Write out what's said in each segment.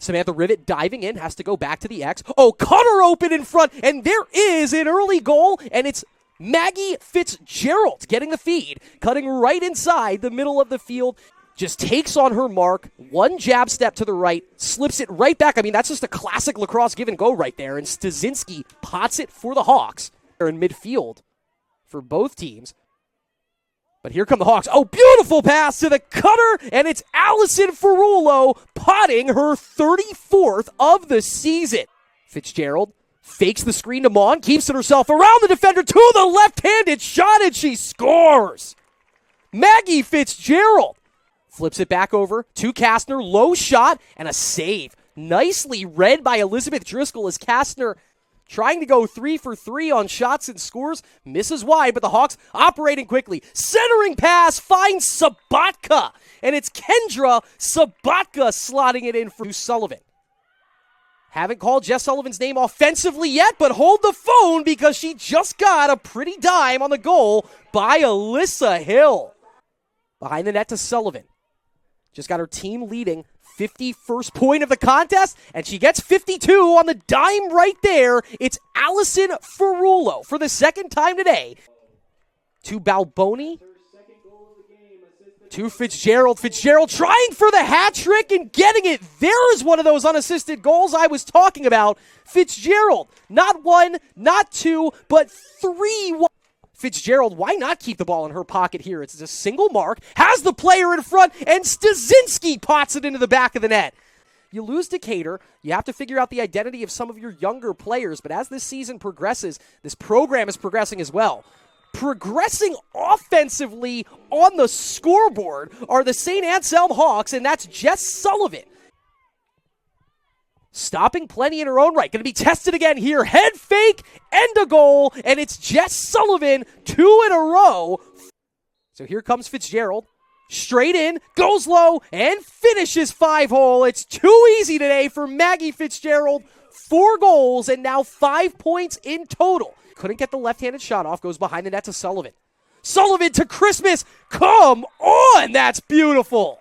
Samantha Rivet diving in, has to go back to the X. Oh, cut her open in front, and there is an early goal, and it's Maggie Fitzgerald getting the feed, cutting right inside the middle of the field. Just takes on her mark, one jab step to the right, slips it right back. I mean, that's just a classic lacrosse give and go right there. And Stasinski pots it for the Hawks. They're in midfield for both teams. But here come the Hawks. Oh, beautiful pass to the cutter, and it's Allison Ferrulo potting her 34th of the season. Fitzgerald fakes the screen to Mon, keeps it herself around the defender to the left-handed shot, and she scores. Maggie Fitzgerald flips it back over to Kastner, low shot, and a save. Nicely read by Elizabeth Driscoll as Kastner trying to go 3 for 3 on shots and scores. Misses wide, but the Hawks operating quickly. Centering pass finds Sabatka, and it's Kendra Sabatka slotting it in for Sullivan. Haven't called Jess Sullivan's name offensively yet, but hold the phone because she just got a pretty dime on the goal by Alyssa Hill. Behind the net to Sullivan. Just got her team leading 51st point of the contest, and she gets 52 on the dime right there. It's Allison Ferrulo for the second time today. To Balboni. To Fitzgerald. Fitzgerald trying for the hat trick and getting it. There is one of those unassisted goals I was talking about. Fitzgerald, not 1, not 2, but 3. Fitzgerald, why not keep the ball in her pocket here? It's a single mark, has the player in front, and Stasinski pots it into the back of the net. You lose Decatur, you have to figure out the identity of some of your younger players, but as this season progresses, this program is progressing as well. Progressing offensively on the scoreboard are the Saint Anselm Hawks, and that's Jess Sullivan. Stopping plenty in her own right. Going to be tested again here. Head fake and a goal. And it's Jess Sullivan, 2 in a row. So here comes Fitzgerald. Straight in, goes low, and finishes 5-hole. It's too easy today for Maggie Fitzgerald. 4 goals and now 5 points in total. Couldn't get the left-handed shot off. Goes behind the net to Sullivan. Sullivan to Christmas. Come on. That's beautiful.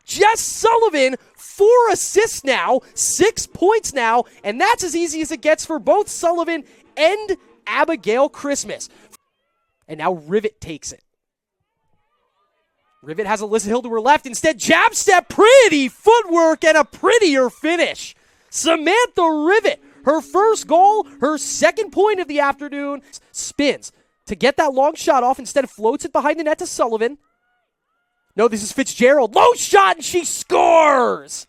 Jess Sullivan, 4 assists now, 6 points now, and that's as easy as it gets for both Sullivan and Abigail Christmas. And now Rivet takes it. Rivet has Alyssa Hill to her left. Instead, jab step, pretty footwork, and a prettier finish. Samantha Rivet, her first goal, her second point of the afternoon, spins to get that long shot off. Instead, floats it behind the net to Sullivan. No, this is Fitzgerald. Low shot, and she scores!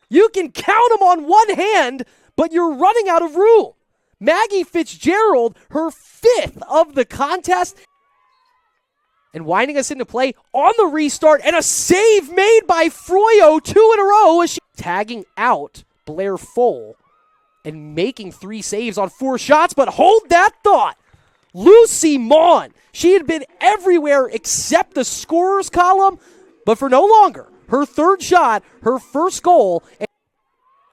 You can count them on one hand, but you're running out of room. Maggie Fitzgerald, her 5th of the contest. And winding us into play on the restart, and a save made by Froyo, 2 in a row, as she tagging out Blair Foal and making 3 saves on 4 shots, but hold that thought. Lucy Mon, she had been everywhere except the scorer's column, but for no longer. Her 3rd shot, her first goal.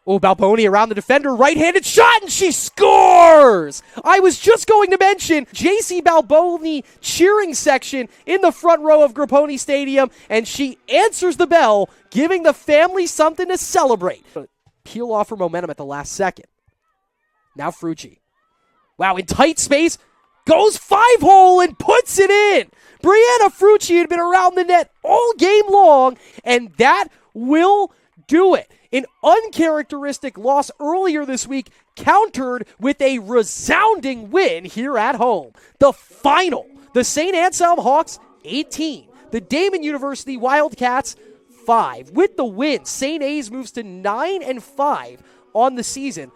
Oh, Balboni around the defender, right-handed shot, and she scores! I was just going to mention JC Balboni cheering section in the front row of Grapponi Stadium, and she answers the bell, giving the family something to celebrate. Peel off her momentum at the last second. Now Frucci. Wow, in tight space, goes 5-hole and puts it in. Brianna Frucci had been around the net all game long, and that will do it. An uncharacteristic loss earlier this week countered with a resounding win here at home. The final, the Saint Anselm Hawks 18, the Daemen University Wildcats 5. With the win, St. A's moves to 9-5 on the season.